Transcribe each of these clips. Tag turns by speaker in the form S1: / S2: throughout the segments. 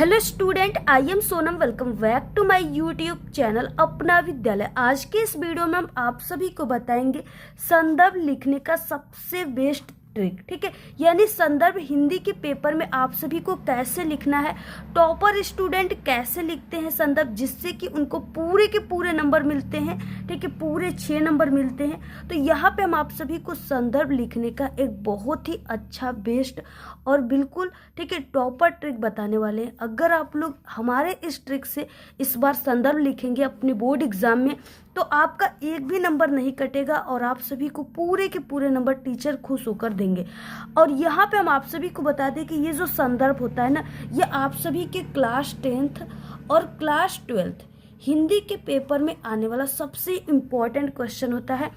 S1: Hello student, I am Sonam. Welcome back to my YouTube channel Apna Vidyalaya. आज के इस video में हम आप सभी को बताएंगे संदर्भ लिखने का सबसे बेस्ट ट्रिक। ठीक है, यानी संदर्भ हिंदी के पेपर में आप सभी को कैसे लिखना है, टॉपर स्टूडेंट कैसे लिखते हैं संदर्भ, जिससे कि उनको पूरे के पूरे नंबर मिलते हैं। ठीक है, पूरे 6 नंबर मिलते हैं। तो यहाँ पे हम आप सभी को संदर्भ लिखने का एक बहुत ही अच्छा बेस्ट और बिल्कुल ठीक है टॉपर ट्रिक बताने वाले हैं। अगर आप लोग हमारे इस ट्रिक से इस बार संदर्भ लिखेंगे अपने बोर्ड एग्जाम में, तो आपका एक भी नंबर नहीं कटेगा और आप सभी को पूरे के पूरे नंबर टीचर खुश होकर देंगे। और यहाँ पे हम आप सभी को बता दें कि ये जो संदर्भ होता है ना, ये आप सभी के क्लास 10th और क्लास 12th हिंदी के पेपर में आने वाला सबसे इम्पोर्टेंट क्वेश्चन होता है।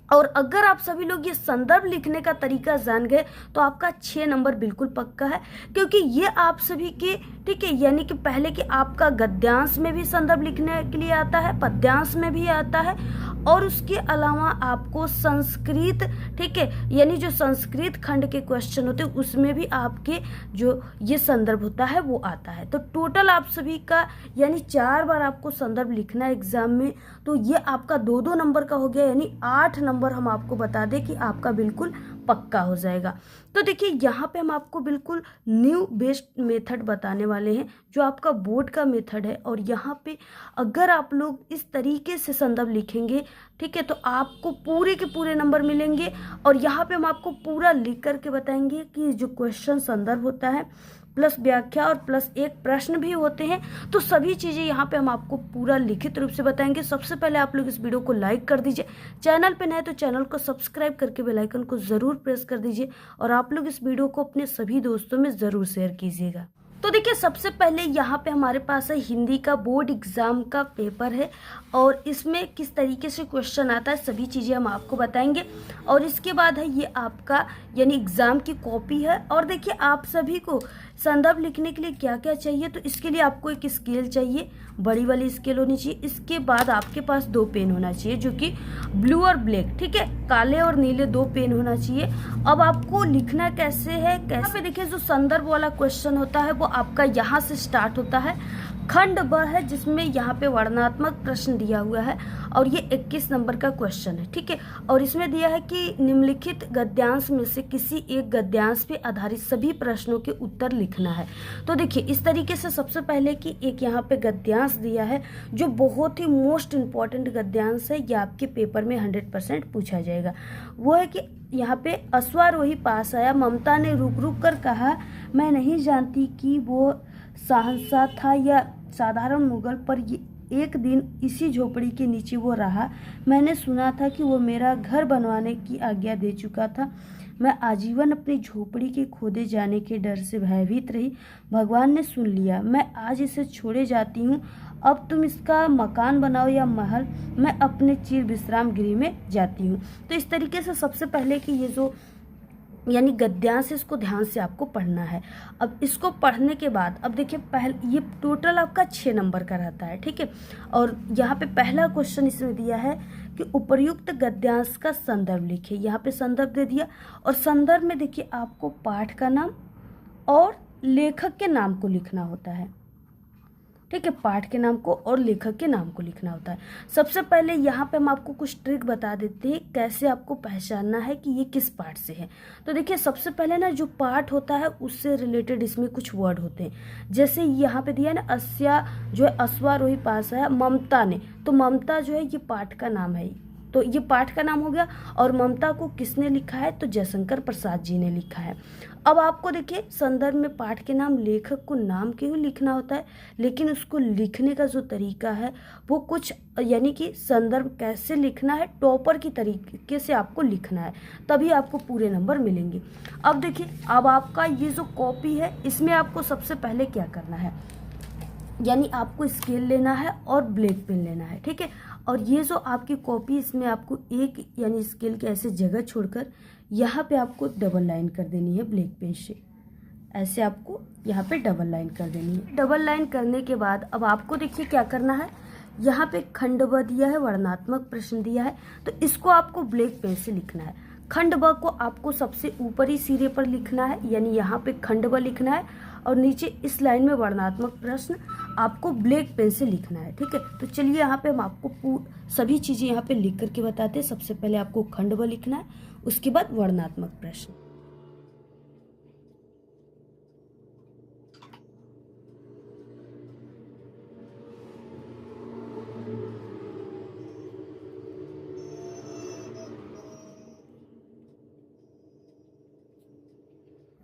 S1: और अगर आप सभी लोग ये संदर्भ लिखने का तरीका जान गए तो आपका 6 नंबर बिल्कुल पक्का है, क्योंकि ये आप सभी के ठीक है, यानी कि पहले कि आपका गद्यांश में भी संदर्भ लिखने के लिए आता है, पद्यांश में भी आता है, और उसके अलावा आपको संस्कृत ठीक है, यानी जो संस्कृत खंड के क्वेश्चन होते हैं उसमें भी आपके जो ये संदर्भ होता है वो आता है। तो टोटल आप सभी का यानी 4 बार आपको संदर्भ लिखना है एग्जाम में। तो ये आपका 2-2 नंबर का हो गया, यानी 8 नंबर हम आपको बता दें कि आपका बिल्कुल पक्का हो जाएगा। तो देखिए यहाँ पे हम आपको बिल्कुल न्यू बेस्ड मेथड बताने वाले हैं, जो आपका बोर्ड का मेथड है। और यहाँ पे अगर आप लोग इस तरीके से संदर्भ लिखेंगे ठीक है, तो आपको पूरे के पूरे नंबर मिलेंगे। और यहाँ पे हम आपको पूरा लिख करके बताएंगे कि जो क्वेश्चन संदर्भ होता है प्लस व्याख्या और प्लस एक प्रश्न भी होते हैं, तो सभी चीज़ें यहाँ पे हम आपको पूरा लिखित रूप से बताएंगे। सबसे पहले आप लोग इस वीडियो को लाइक कर दीजिए, चैनल पे नए तो चैनल को सब्सक्राइब करके बेल आइकन को ज़रूर प्रेस कर दीजिए, और आप लोग इस वीडियो को अपने सभी दोस्तों में ज़रूर शेयर कीजिएगा। तो देखिए सबसे पहले यहाँ पे हमारे पास है हिंदी का बोर्ड एग्जाम का पेपर है, और इसमें किस तरीके से क्वेश्चन आता है सभी चीज़ें हम आपको बताएंगे। और इसके बाद है ये आपका यानी एग्ज़ाम की कॉपी है। और देखिए आप सभी को संदर्भ लिखने के लिए क्या क्या चाहिए, तो इसके लिए आपको एक स्केल चाहिए, बड़ी वाली स्केल होनी चाहिए। इसके बाद आपके पास 2 पेन होना चाहिए, जो कि ब्लू और ब्लैक ठीक है, काले और नीले 2 पेन होना चाहिए। अब आपको लिखना कैसे है, कैसे देखिए जो संदर्भ वाला क्वेश्चन होता है वो आपका यहाँ से स्टार्ट होता है। खंड ब है, जिसमें यहाँ पे वर्णनात्मक प्रश्न दिया हुआ है, और ये 21 नंबर का क्वेश्चन है। ठीक है, और इसमें दिया है कि निम्नलिखित गद्यांश में से किसी एक गद्यांश पे आधारित सभी प्रश्नों के उत्तर लिखना है। तो देखिए इस तरीके से सबसे पहले कि एक यहाँ पे गद्यांश दिया है, जो बहुत ही मोस्ट इम्पॉर्टेंट गद्यांश है, ये आपके पेपर में 100% पूछा जाएगा। वो है कि यहाँ पे अश्वारोही पास आया, ममता ने रुक रुक कर कहा, मैं नहीं जानती कि वो शहंशाह था या साधारण मुगल, पर ये एक दिन इसी झोपड़ी के नीचे वो रहा। मैंने सुना था कि वो मेरा घर बनवाने की आज्ञा दे चुका था। मैं आजीवन अपनी झोपड़ी के खोदे जाने के डर से भयभीत रही। भगवान ने सुन लिया, मैं आज इसे छोड़े जाती हूँ। अब तुम इसका मकान बनाओ या महल, मैं अपने चिर विश्राम गृह में जाती हूँ। तो इस तरीके से सबसे पहले कि ये जो यानी गद्यांश है, इसको ध्यान से आपको पढ़ना है। अब इसको पढ़ने के बाद अब देखिए पहले ये टोटल आपका 6 नंबर का रहता है। ठीक है, और यहाँ पे पहला क्वेश्चन इसमें दिया है कि उपर्युक्त गद्यांश का संदर्भ लिखिए। यहाँ पे संदर्भ दे दिया, और संदर्भ में देखिए आपको पाठ का नाम और लेखक के नाम को लिखना होता है। ठीक है, पाठ के नाम को और लेखक के नाम को लिखना होता है। सबसे पहले यहाँ पे हम आपको कुछ ट्रिक बता देते हैं कैसे आपको पहचानना है कि ये किस पाठ से है। तो देखिए सबसे पहले ना जो पाठ होता है उससे रिलेटेड इसमें कुछ वर्ड होते हैं। जैसे यहाँ पे दिया है ना, अस्या जो है अश्वारोही पास है, ममता ने, तो ममता जो है ये पाठ का नाम है, तो ये पाठ का नाम हो गया। और ममता को किसने लिखा है, तो जयशंकर प्रसाद जी ने लिखा है। अब आपको देखिए संदर्भ में पाठ के नाम लेखक को नाम क्यों लिखना होता है, लेकिन उसको लिखने का जो तरीका है वो कुछ यानी कि संदर्भ कैसे लिखना है, टॉपर की तरीके से आपको लिखना है, तभी आपको पूरे नंबर मिलेंगे। अब देखिए अब आपका ये जो कॉपी है इसमें आपको सबसे पहले क्या करना है, यानी आपको स्केल लेना है और ब्लैक पेन लेना है। ठीक है, और ये जो आपकी कॉपी इसमें आपको एक यानी स्केल के ऐसे जगह छोड़कर यहाँ पे आपको डबल लाइन कर देनी है ब्लैक पेन से। ऐसे आपको यहाँ पे डबल लाइन कर देनी है। डबल लाइन करने के बाद अब आपको देखिए क्या करना है, यहाँ पे खंड ब दिया है, वर्णनात्मक प्रश्न दिया है, तो इसको आपको ब्लैक पेन से लिखना है। खंड ब को आपको सबसे ऊपरी सिरे पर लिखना है, यानी यहाँ पे खंड ब लिखना है, और नीचे इस लाइन में वर्णनात्मक प्रश्न आपको ब्लैक पेन से लिखना है। ठीक है, तो चलिए यहाँ पे हम आपको सभी चीज़ें यहाँ पे लिख करके बताते हैं। सबसे पहले आपको खंड व लिखना है, उसके बाद वर्णनात्मक प्रश्न।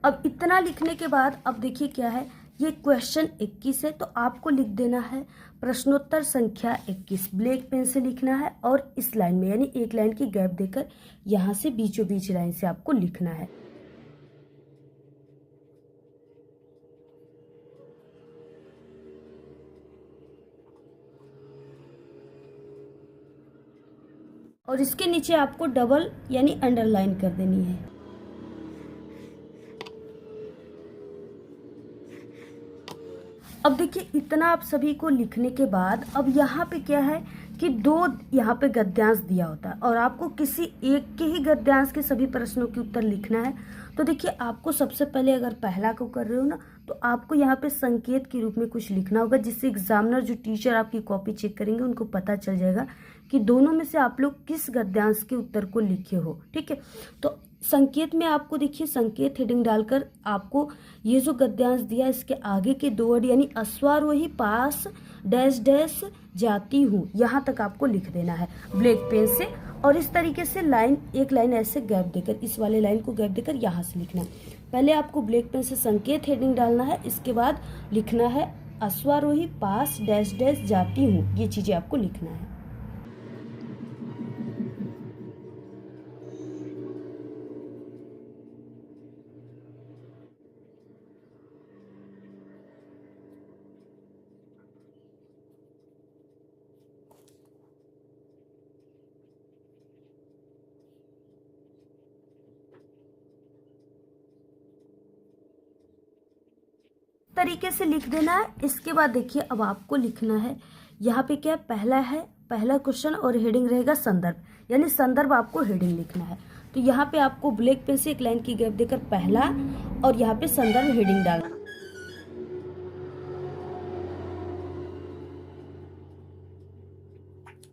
S1: अब इतना लिखने के बाद अब देखिए क्या है, ये क्वेश्चन 21 है, तो आपको लिख देना है प्रश्नोत्तर संख्या 21। ब्लैक पेन से लिखना है और इस लाइन में यानी एक लाइन की गैप देकर यहाँ से बीचों बीच लाइन से आपको लिखना है। और इसके नीचे आपको डबल यानी अंडरलाइन कर देनी है। अब देखिए इतना आप सभी को लिखने के बाद अब यहाँ पे क्या है कि दो यहाँ पे गद्यांश दिया होता है और आपको किसी एक के ही गद्यांश के सभी प्रश्नों के उत्तर लिखना है। तो देखिए आपको सबसे पहले अगर पहला को कर रहे हो ना, तो आपको यहाँ पे संकेत के रूप में कुछ लिखना होगा, जिससे एग्जामिनर जो टीचर आपकी कॉपी चेक करेंगे उनको पता चल जाएगा कि दोनों में से आप लोग किस गद्यांश के उत्तर को लिखे हो। ठीक है, तो संकेत में आपको देखिए संकेत हेडिंग डालकर आपको ये जो गद्यांश दिया इसके आगे के दो वर्ड यानी अश्वारोही पास डैश डैश जाती हूँ, यहाँ तक आपको लिख देना है ब्लैक पेन से। और इस तरीके से लाइन एक लाइन ऐसे गैप देकर, इस वाले लाइन को गैप देकर यहाँ से लिखना है। पहले आपको ब्लैक पेन से संकेत हेडिंग डालना है, इसके बाद लिखना है अश्वारोही पास डैश डैश जाती हूँ, ये चीज़ें आपको लिखना है। तरीके से लिख देना है। इसके बाद देखिए अब आपको लिखना है यहाँ पे क्या है, पहला क्वेश्चन और हेडिंग रहेगा संदर्भ, यानी संदर्भ आपको हेडिंग लिखना है। तो यहाँ पे आपको ब्लैक पेन से एक लाइन की गैप देकर पहला और यहाँ पे संदर्भ हेडिंग डालना।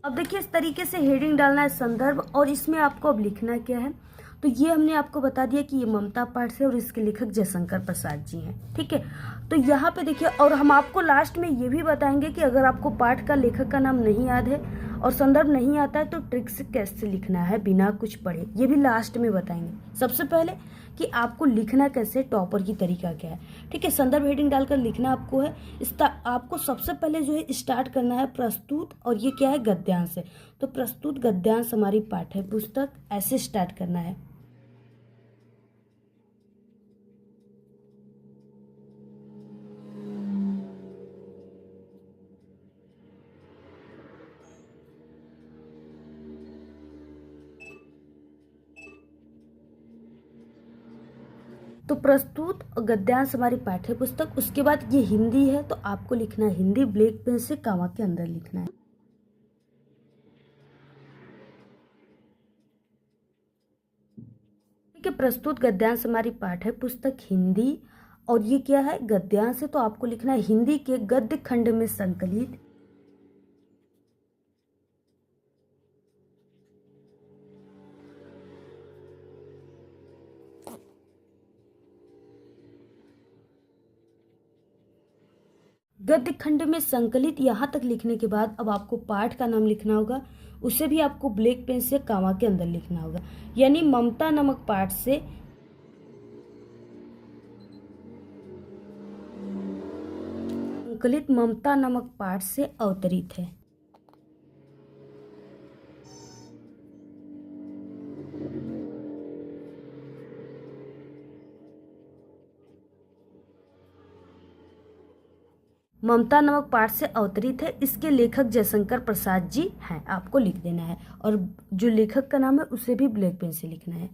S1: अब देखिए इस तरीके से हेडिंग डालना है संदर्भ, और इसमें आपको अब लिखना क्या है, तो ये हमने आपको बता दिया कि ये ममता पाठ से और इसके लेखक जयशंकर प्रसाद जी हैं। ठीक है, तो यहाँ पे देखिए और हम आपको लास्ट में ये भी बताएंगे कि अगर आपको पाठ का लेखक का नाम नहीं याद है और संदर्भ नहीं आता है तो ट्रिक से कैसे लिखना है बिना कुछ पढ़े, ये भी लास्ट में बताएंगे। सबसे पहले कि आपको लिखना कैसे, टॉपर की तरीका क्या है। ठीक है, संदर्भ हेडिंग डालकर लिखना आपको है। आपको सबसे पहले जो है स्टार्ट करना है प्रस्तुत, और ये क्या है गद्यांश है, तो प्रस्तुत गद्यांश हमारी पाठ्य पुस्तक, ऐसे स्टार्ट करना है। तो प्रस्तुत गद्यांश हमारी पाठ्य पुस्तक, उसके बाद ये हिंदी है तो आपको लिखना है हिंदी, ब्लैक पेन से कामा के अंदर लिखना है। ठीक है, प्रस्तुत गद्यांश हमारी पाठ्य पुस्तक हिंदी, और ये क्या है गद्यांश है तो आपको लिखना है हिंदी के गद्य खंड में संकलित। गद्य खंड में संकलित यहाँ तक लिखने के बाद अब आपको पाठ का नाम लिखना होगा, उसे भी आपको ब्लैक पेन से कामा के अंदर लिखना होगा, यानी ममता नामक पाठ से संकलित ममता नामक पाठ से अवतरित है। ममता नामक पाठ से अवतरित है, इसके लेखक जयशंकर प्रसाद जी हैं, आपको लिख देना है। और जो लेखक का नाम है उसे भी ब्लैक पेन से लिखना है।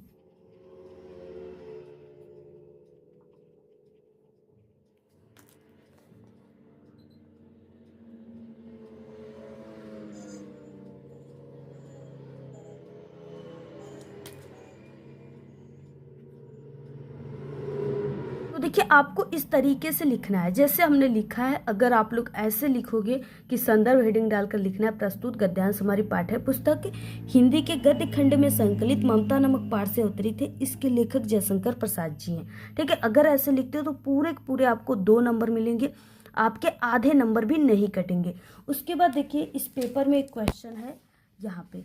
S1: तो देखिए आपको इस तरीके से लिखना है जैसे हमने लिखा है। अगर आप लोग ऐसे लिखोगे कि संदर्भ हेडिंग डालकर लिखना है, प्रस्तुत गद्यांश हमारी पाठ्य पुस्तक हिंदी के गद्य खंड में संकलित ममता नामक पाठ से अवतरित है, इसके लेखक जयशंकर प्रसाद जी हैं। ठीक है, अगर ऐसे लिखते हो तो पूरे के पूरे आपको 2 नंबर मिलेंगे, आपके आधे नंबर भी नहीं कटेंगे। उसके बाद देखिए इस पेपर में एक क्वेश्चन है, यहाँ पे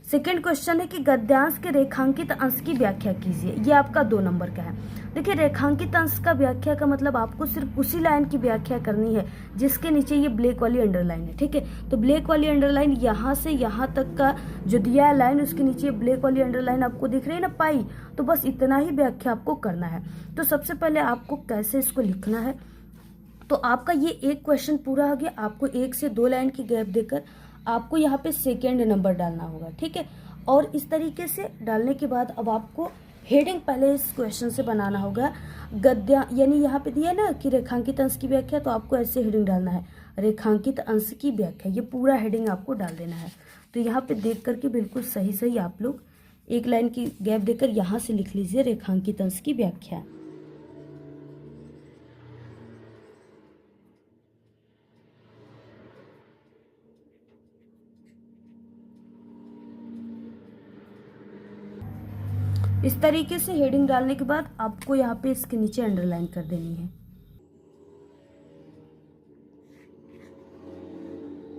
S1: सेकेंड क्वेश्चन है कि गद्यांश के रेखांकित अंश की व्याख्या कीजिए। ये आपका 2 नंबर का है। देखिए रेखांकित अंश का व्याख्या का मतलब आपको सिर्फ उसी लाइन की व्याख्या करनी है जिसके नीचे ये ब्लैक वाली अंडरलाइन है। ठीक है, तो ब्लैक वाली अंडरलाइन यहाँ से यहाँ तक का जो दिया है लाइन, उसके नीचे ब्लैक वाली अंडरलाइन आपको दिख रही है ना, पाई, तो बस इतना ही व्याख्या आपको करना है। तो सबसे पहले आपको कैसे इसको लिखना है, तो आपका ये एक क्वेश्चन पूरा हो गया। आपको 1 से 2 लाइन की गैप देकर आपको यहाँ पे सेकेंड नंबर डालना होगा। ठीक है, और इस तरीके से डालने के बाद अब आपको हेडिंग पहले इस क्वेश्चन से बनाना होगा। गद्या यानी यहाँ पे दिया ना कि रेखांकित अंश की व्याख्या, तो आपको ऐसे हेडिंग डालना है, रेखांकित अंश की व्याख्या, ये पूरा हेडिंग आपको डाल देना है। तो यहाँ पे देख करके बिल्कुल सही सही आप लोग 1 लाइन की गैप देकर यहाँ से लिख लीजिए रेखांकित अंश की व्याख्या। इस तरीके से हेडिंग डालने के बाद आपको यहाँ पे इसके नीचे अंडरलाइन कर देनी है।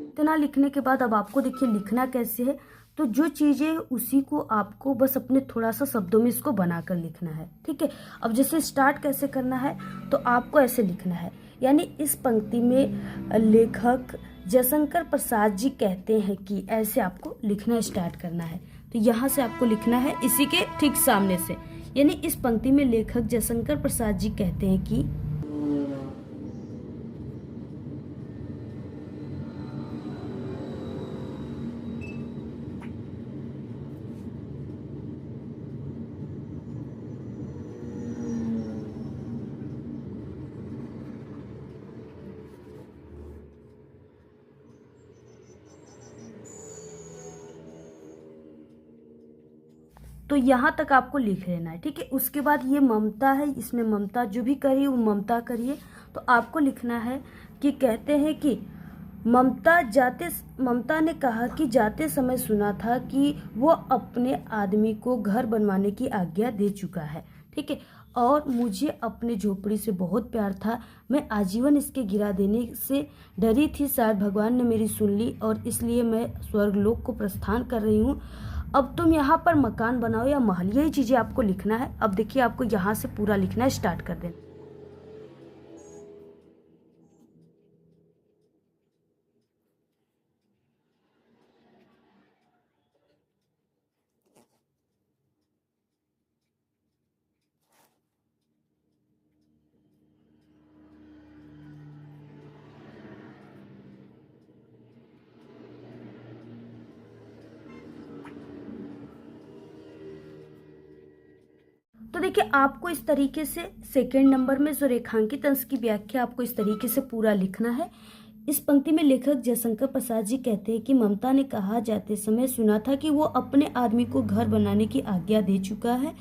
S1: इतना लिखने के बाद अब आपको देखिए लिखना कैसे है, तो जो चीज़ें उसी को आपको बस अपने थोड़ा सा शब्दों में इसको बनाकर लिखना है। ठीक है, अब जैसे स्टार्ट कैसे करना है, तो आपको ऐसे लिखना है, यानी इस पंक्ति में लेखक जयशंकर प्रसाद जी कहते हैं कि, ऐसे आपको लिखना स्टार्ट करना है। तो यहाँ से आपको लिखना है इसी के ठीक सामने से, यानी इस पंक्ति में लेखक जयशंकर प्रसाद जी कहते हैं कि, तो यहाँ तक आपको लिख लेना है। ठीक है, उसके बाद ये ममता है, इसमें ममता जो भी करिए वो ममता करिए। तो आपको लिखना है कि कहते हैं कि ममता ने कहा कि जाते समय सुना था कि वो अपने आदमी को घर बनवाने की आज्ञा दे चुका है। ठीक है, और मुझे अपने झोपड़ी से बहुत प्यार था, मैं आजीवन इसके गिरा देने से डरी थी, शायद भगवान ने मेरी सुन ली और इसलिए मैं स्वर्गलोक को प्रस्थान कर रही हूँ। अब तुम यहाँ पर मकान बनाओ या महल, यही चीज़ें आपको लिखना है। अब देखिए आपको यहाँ से पूरा लिखना स्टार्ट कर देना। तो देखिए आपको इस तरीके से सेकंड नंबर में जो रेखांकित अंश की व्याख्या आपको इस तरीके से पूरा लिखना है। इस पंक्ति में लेखक जयशंकर प्रसाद जी कहते हैं कि ममता ने कहा जाते समय सुना था कि वो अपने आदमी को घर बनाने की आज्ञा दे चुका है,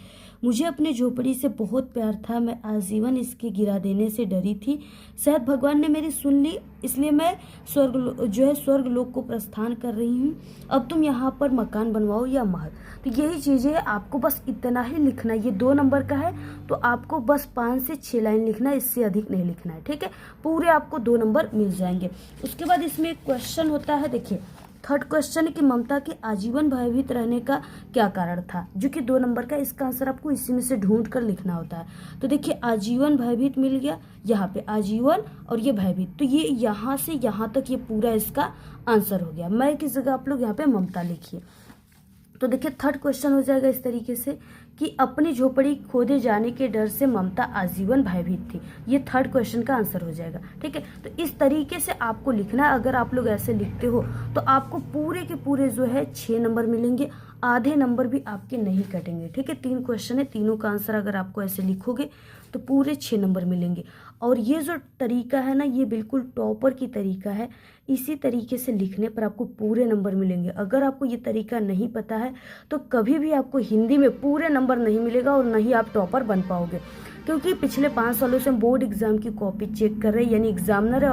S1: मुझे अपने झोपड़ी से बहुत प्यार था, मैं आजीवन इसके गिरा देने से डरी थी, शायद भगवान ने मेरी सुन ली, इसलिए मैं स्वर्गलोक को प्रस्थान कर रही हूँ। अब तुम यहाँ पर मकान बनवाओ या महल। तो यही चीज़ें आपको बस इतना ही लिखना है। ये 2 नंबर का है तो आपको बस 5 से 6 लाइन लिखना है, इससे अधिक नहीं लिखना है। ठीक है, पूरे आपको 2 नंबर मिल जाएंगे। उसके बाद इसमें एक क्वेश्चन होता है, देखिए थर्ड क्वेश्चन कि ममता के आजीवन भयभीत रहने का क्या कारण था, जो कि 2 नंबर का। इसका आंसर आपको इसी में से ढूंढ कर लिखना होता है। तो देखिए आजीवन भयभीत मिल गया, यहाँ पे आजीवन और ये भयभीत, तो ये यहाँ से यहाँ तक ये पूरा इसका आंसर हो गया। मैं किस जगह आप लोग यहाँ पे ममता लिखिए। तो देखिए थर्ड क्वेश्चन हो जाएगा इस तरीके से कि अपनी झोपड़ी खोदे जाने के डर से ममता आजीवन भयभीत थी। ये थर्ड क्वेश्चन का आंसर हो जाएगा। ठीक है, तो इस तरीके से आपको लिखना है। अगर आप लोग ऐसे लिखते हो तो आपको पूरे के पूरे जो है 6 नंबर मिलेंगे, आधे नंबर भी आपके नहीं कटेंगे। ठीक है, 3 क्वेश्चन है, तीनों का आंसर अगर आपको ऐसे लिखोगे तो पूरे 6 नंबर मिलेंगे। और ये जो तरीका है ना, ये बिल्कुल टॉपर की तरीका है। इसी तरीके से लिखने पर आपको पूरे नंबर मिलेंगे। अगर आपको ये तरीका नहीं पता है तो कभी भी आपको हिंदी में पूरे नंबर नहीं मिलेगा और नहीं आप टॉपर बन पाओगे, क्योंकि पिछले 5 सालों से हम बोर्ड एग्जाम की कॉपी चेक कर रहे हैं, यानी एग्जामिनर है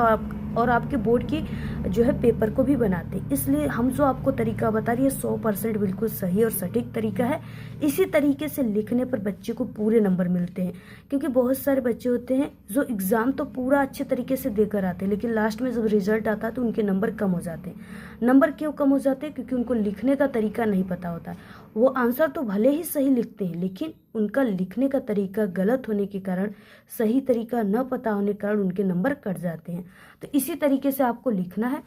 S1: और आपके बोर्ड की जो है पेपर को भी बनाते हैं। इसलिए हम जो आपको तरीका बता रही है 100% बिल्कुल सही और सटीक तरीका है। इसी तरीके से लिखने पर बच्चे को पूरे नंबर मिलते हैं, क्योंकि बहुत सारे बच्चे होते हैं जो एग्ज़ाम तो पूरा अच्छे तरीके से देकर आते हैं, लेकिन लास्ट में जब रिजल्ट आता है तो उनके नंबर कम हो जाते हैं। नंबर क्यों कम हो जाते हैं? क्योंकि उनको लिखने का तरीका नहीं पता होता है। वो आंसर तो भले ही सही लिखते हैं, लेकिन उनका लिखने का तरीका गलत होने के कारण, सही तरीका न पता होने के कारण उनके नंबर कट जाते हैं। तो इसी तरीके से आपको लिखना है।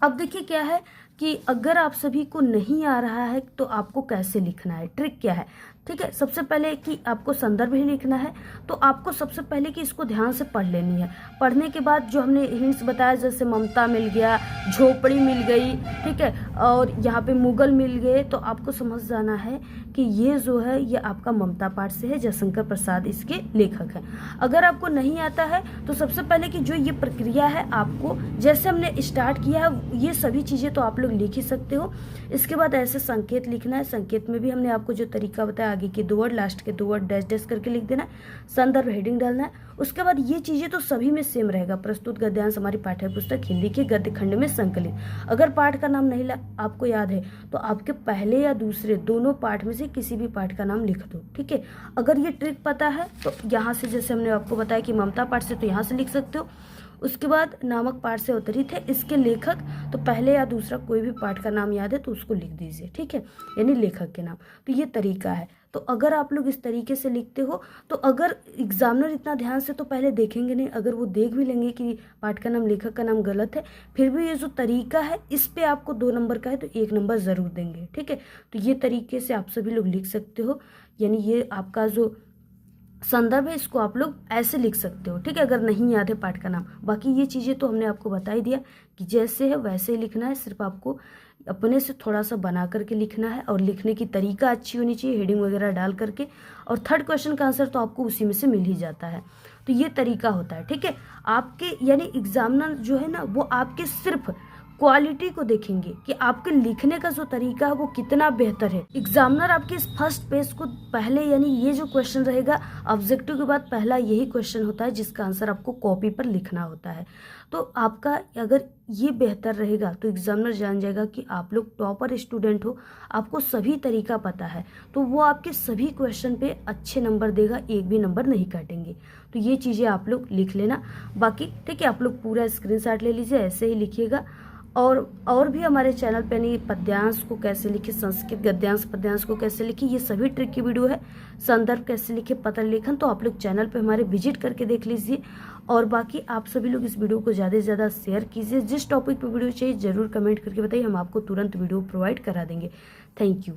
S1: अब देखिए क्या है कि अगर आप सभी को नहीं आ रहा है तो आपको कैसे लिखना है, ट्रिक क्या है। ठीक है, सबसे पहले कि आपको संदर्भ ही लिखना है, तो आपको सबसे पहले कि इसको ध्यान से पढ़ लेनी है। पढ़ने के बाद जो हमने हिंट्स बताया, जैसे ममता मिल गया, झोपड़ी मिल गई, ठीक है, और यहाँ पे मुगल मिल गए, तो आपको समझ जाना है कि ये जो है ये आपका ममता पाठ से है, जयशंकर प्रसाद इसके लेखक हैं। अगर आपको नहीं आता है तो सबसे पहले कि जो ये प्रक्रिया है, आपको जैसे हमने स्टार्ट किया है ये सभी चीज़ें तो आप लोग लिख ही सकते हो। इसके बाद ऐसे संकेत लिखना है। संकेत में भी हमने आपको जो तरीका बताया, आगे के 2 वर्ड, लास्ट के 2 वर्ड डैश डैश करके लिख देना है, संदर्भ हेडिंग डालना है। उसके बाद ये चीज़ें तो सभी में सेम रहेगा। प्रस्तुत गद्यांश हमारी पाठ्य पुस्तक हिंदी के गद्य खंड में संकलित। अगर पाठ का नाम नहीं आपको याद है तो आपके पहले या दूसरे दोनों पाठ में से किसी भी पाठ का नाम लिख दो। ठीक है, अगर ये ट्रिक पता है तो यहाँ से, जैसे हमने आपको बताया कि ममता पाठ से, तो यहाँ से लिख सकते हो। उसके बाद नामक पाठ से अवतरित है, इसके लेखक, तो पहले या दूसरा कोई भी पाठ का नाम याद है तो उसको लिख दीजिए। ठीक है, यानी लेखक के नाम। तो ये तरीका है। तो अगर आप लोग इस तरीके से लिखते हो तो अगर एग्जामिनर इतना ध्यान से तो पहले देखेंगे नहीं, अगर वो देख भी लेंगे कि पाठ का नाम, लेखक का नाम गलत है, फिर भी ये जो तरीका है इस पे आपको 2 नंबर का है तो 1 नंबर ज़रूर देंगे। ठीक है, तो ये तरीके से आप सभी लोग लिख सकते हो। यानी ये आपका जो संदर्भ है इसको आप लोग ऐसे लिख सकते हो। ठीक है, अगर नहीं याद है पाठ का नाम। बाकी ये चीज़ें तो हमने आपको बता ही दिया कि जैसे है वैसे ही लिखना है, सिर्फ आपको अपने से थोड़ा सा बना करके लिखना है और लिखने की तरीका अच्छी होनी चाहिए, हेडिंग वगैरह डाल करके। और 3rd क्वेश्चन का आंसर तो आपको उसी में से मिल ही जाता है। तो ये तरीका होता है। ठीक है, आपके यानी एग्जामिनर जो है ना वो आपके सिर्फ क्वालिटी को देखेंगे कि आपके लिखने का जो तरीका है वो कितना बेहतर है। एग्जामिनर आपके इस फर्स्ट पेज को पहले, यानी ये जो क्वेश्चन रहेगा ऑब्जेक्टिव के बाद पहला यही क्वेश्चन होता है जिसका आंसर आपको कॉपी पर लिखना होता है। तो आपका अगर ये बेहतर रहेगा तो एग्जामिनर जान जाएगा कि आप लोग टॉपर स्टूडेंट हो, आपको सभी तरीका पता है, तो वो आपके सभी क्वेश्चन पे अच्छे नंबर देगा, एक भी नंबर नहीं काटेंगे। तो ये चीज़ें आप लोग लिख लेना। बाकी ठीक है, आप लोग पूरा स्क्रीनशॉट ले लीजिए, ऐसे ही लिखिएगा। और भी हमारे चैनल पे नहीं, पद्यांश को कैसे लिखे, संस्कृत गद्यांश पद्यांश को कैसे लिखे, ये सभी ट्रिक की वीडियो है। संदर्भ कैसे लिखे, पत्र लेखन, तो आप लोग चैनल पे हमारे विजिट करके देख लीजिए। और बाकी आप सभी लोग इस वीडियो को ज़्यादा से ज़्यादा शेयर कीजिए। जिस टॉपिक पे वीडियो चाहिए ज़रूर कमेंट करके बताइए, हम आपको तुरंत वीडियो प्रोवाइड करा देंगे। Thank you.